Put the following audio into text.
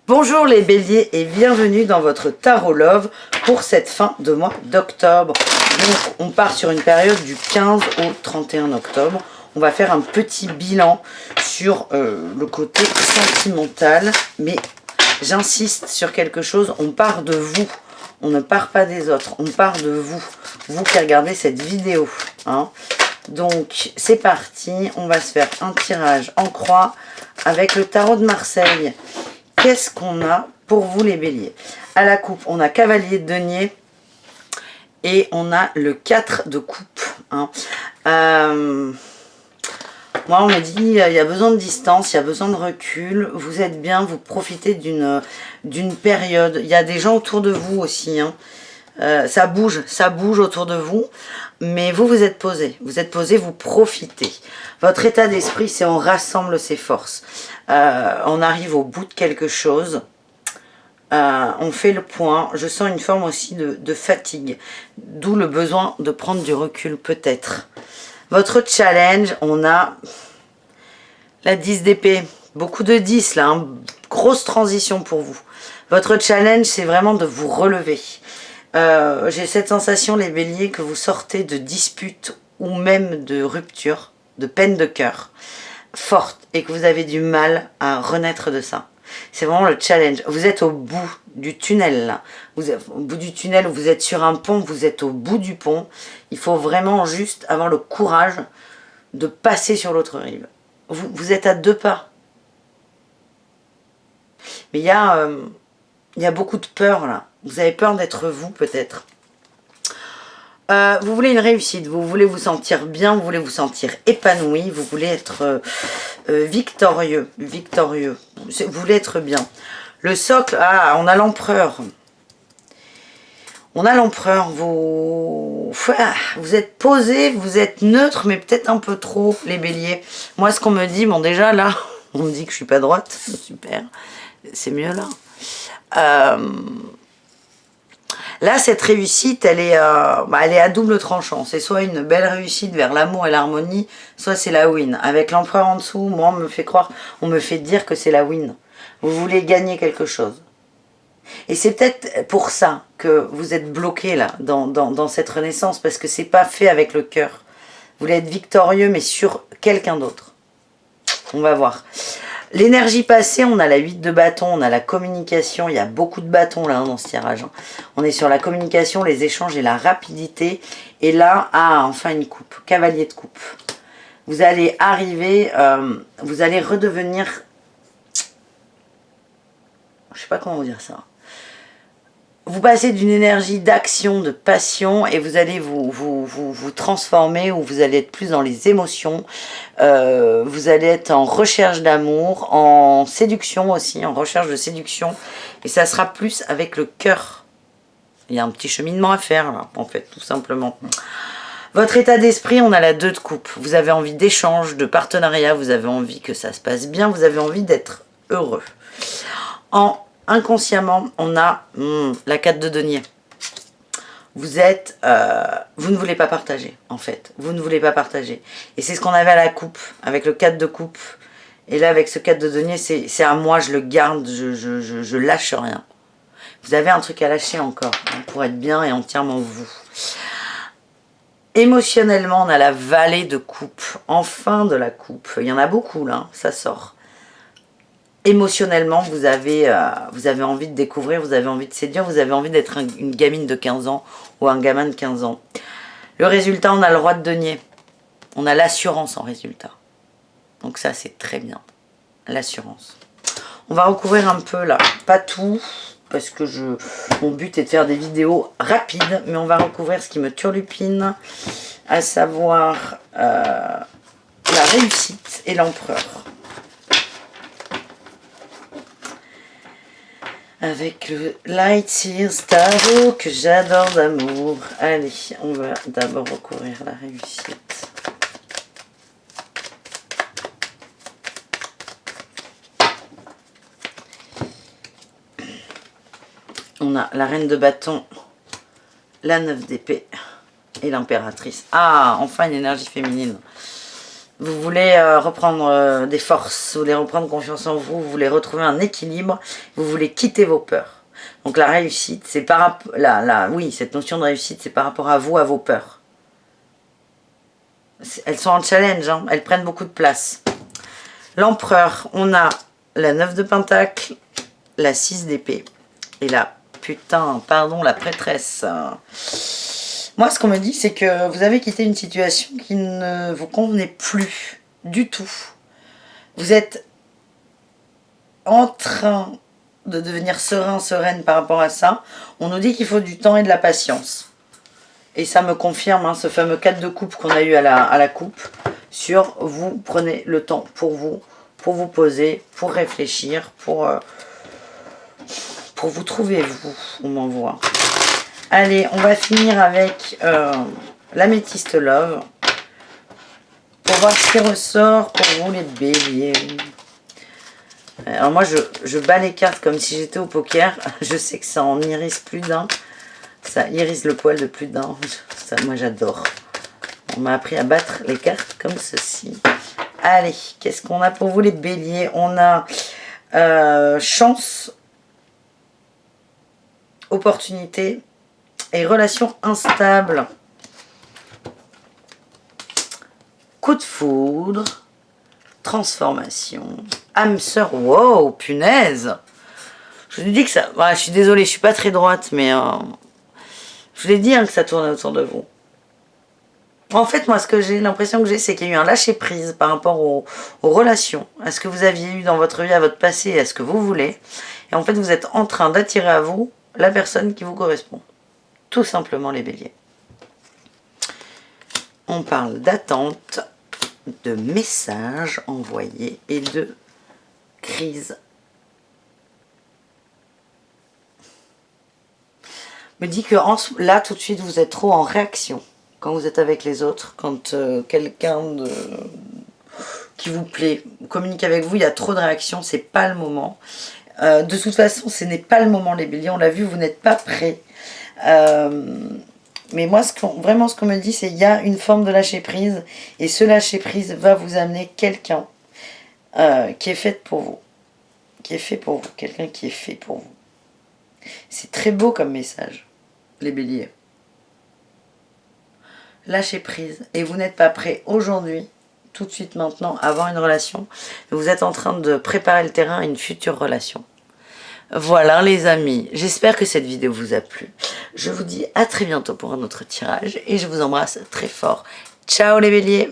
Bonjour les béliers et bienvenue dans votre Tarot Love pour cette fin de mois d'octobre. Donc on part sur une période du 15 au 31 octobre. On va faire un petit bilan sur le côté sentimental, mais j'insiste sur quelque chose, on part de vous. On ne part pas des autres, on part de vous. Vous qui regardez cette vidéo. Hein. Donc c'est parti, on va se faire un tirage en croix avec le tarot de Marseille. Qu'est-ce qu'on a pour vous les béliers? À la coupe, on a cavalier de denier et on a le 4 de coupe. Hein. Moi, on me dit, il y a besoin de distance, il y a besoin de recul. Vous êtes bien, vous profitez d'une période. Il y a des gens autour de vous aussi. Hein. Ça bouge autour de vous. Mais vous, vous êtes posé. Vous êtes posé, vous profitez. Votre état d'esprit, c'est on rassemble ses forces. On arrive au bout de quelque chose. On fait le point. Je sens une forme aussi de fatigue. D'où le besoin de prendre du recul, peut-être. Votre challenge, on a la 10 d'épée. Beaucoup de 10, là. Hein. Grosse transition pour vous. Votre challenge, c'est vraiment de vous relever. J'ai cette sensation, les béliers, que vous sortez de disputes ou même de ruptures, de peine de cœur forte et que vous avez du mal à renaître de ça. C'est vraiment le challenge. Vous êtes au bout du tunnel là. Vous êtes au bout du tunnel, vous êtes sur un pont, vous êtes au bout du pont. Il faut vraiment juste avoir le courage de passer sur l'autre rive. Vous êtes à 2 pas. Mais il y a beaucoup de peur là. Vous avez peur d'être vous peut-être. Vous voulez une réussite, vous voulez vous sentir bien, vous voulez vous sentir épanoui, vous voulez être victorieux. Vous voulez être bien. Le socle, on a l'empereur. On a l'empereur, vous êtes posé, vous êtes neutre, mais peut-être un peu trop, les béliers. Moi, ce qu'on me dit, bon déjà là, on me dit que je suis pas droite, super, c'est mieux là. Là, cette réussite, elle est à double tranchant. C'est soit une belle réussite vers l'amour et l'harmonie, soit c'est la win. Avec l'empereur en dessous, moi, on me fait dire que c'est la win. Vous voulez gagner quelque chose. Et c'est peut-être pour ça que vous êtes bloqué là, dans cette renaissance, parce que c'est pas fait avec le cœur. Vous voulez être victorieux, mais sur quelqu'un d'autre. On va voir. L'énergie passée, on a la 8 de bâton, on a la communication, il y a beaucoup de bâtons là dans ce tirage. Hein. On est sur la communication, les échanges et la rapidité. Et là, enfin une coupe, cavalier de coupe. Vous allez arriver, vous allez redevenir, je sais pas comment vous dire ça. Vous passez d'une énergie d'action, de passion, et vous allez vous transformer, ou vous allez être plus dans les émotions. Vous allez être en recherche d'amour, en séduction aussi, en recherche de séduction. Et ça sera plus avec le cœur. Il y a un petit cheminement à faire, là, en fait, tout simplement. Votre état d'esprit, on a la 2 de coupe. Vous avez envie d'échange, de partenariat, vous avez envie que ça se passe bien, vous avez envie d'être heureux. Inconsciemment, on a la 4 de denier. Vous ne voulez pas partager, en fait. Vous ne voulez pas partager. Et c'est ce qu'on avait à la coupe, avec le 4 de coupe. Et là, avec ce 4 de denier, c'est à moi, je le garde, je lâche rien. Vous avez un truc à lâcher encore, hein, pour être bien et entièrement vous. Émotionnellement, on a la vallée de coupe. Enfin de la coupe. Il y en a beaucoup, là, ça sort. Émotionnellement, vous avez envie de découvrir, vous avez envie de séduire, vous avez envie d'être une gamine de 15 ans ou un gamin de 15 ans. Le résultat, on a le roi de denier. On a l'assurance en résultat. Donc ça, c'est très bien. L'assurance. On va recouvrir un peu là. Pas tout, parce que mon but est de faire des vidéos rapides, mais on va recouvrir ce qui me turlupine, à savoir la réussite et l'empereur. Avec le Light Sears Tarot que j'adore d'amour. Allez, on va d'abord recouvrir la réussite. On a la reine de bâton, la 9 d'épée et l'impératrice. Enfin une énergie féminine. Vous voulez reprendre des forces, vous voulez reprendre confiance en vous, vous voulez retrouver un équilibre, vous voulez quitter vos peurs. Donc la réussite, c'est par rapport... Oui, cette notion de réussite, c'est par rapport à vous, à vos peurs. Elles sont en challenge, hein, elles prennent beaucoup de place. L'empereur, on a la 9 de Pentacle, la 6 d'épée et la la prêtresse. Moi, ce qu'on me dit, c'est que vous avez quitté une situation qui ne vous convenait plus du tout. Vous êtes en train de devenir serein, sereine par rapport à ça. On nous dit qu'il faut du temps et de la patience. Et ça me confirme hein, ce fameux 4 de coupe qu'on a eu à la coupe. Sur vous prenez le temps pour vous poser, pour réfléchir, pour vous trouver vous, on m'envoie. Allez, on va finir avec l'améthyste love. Pour voir ce qui ressort pour vous les béliers. Alors moi je bats les cartes comme si j'étais au poker. Je sais que ça en irise plus d'un. Ça irise le poil de plus d'un. Moi j'adore. On m'a appris à battre les cartes comme ceci. Allez, qu'est-ce qu'on a pour vous les béliers? On a chance, opportunité et relation instable. Coup de foudre, transformation, âme sœur. Wow, punaise! Je vous dis que ça... Voilà, je suis désolée, je suis pas très droite, mais je vous l'ai dit hein, que ça tournait autour de vous. En fait, moi, ce que j'ai, l'impression que j'ai, c'est qu'il y a eu un lâcher-prise par rapport aux relations, à ce que vous aviez eu dans votre vie, à votre passé, et à ce que vous voulez. Et en fait, vous êtes en train d'attirer à vous la personne qui vous correspond. Tout simplement, les béliers. On parle d'attente, de messages envoyés et de crise. Me dit que là, tout de suite, vous êtes trop en réaction. Quand vous êtes avec les autres, quand quelqu'un qui vous plaît communique avec vous, il y a trop de réactions, c'est pas le moment. De toute façon, ce n'est pas le moment les béliers, on l'a vu, vous n'êtes pas prêts. Mais moi, vraiment ce qu'on me dit, c'est qu'il y a une forme de lâcher prise, et ce lâcher prise va vous amener quelqu'un qui est fait pour vous. Qui est fait pour vous, quelqu'un qui est fait pour vous. C'est très beau comme message, les béliers. Lâchez prise et vous n'êtes pas prêt aujourd'hui, tout de suite maintenant, à avoir une relation. Vous êtes en train de préparer le terrain à une future relation. Voilà les amis, j'espère que cette vidéo vous a plu. Je vous dis à très bientôt pour un autre tirage et je vous embrasse très fort. Ciao les béliers!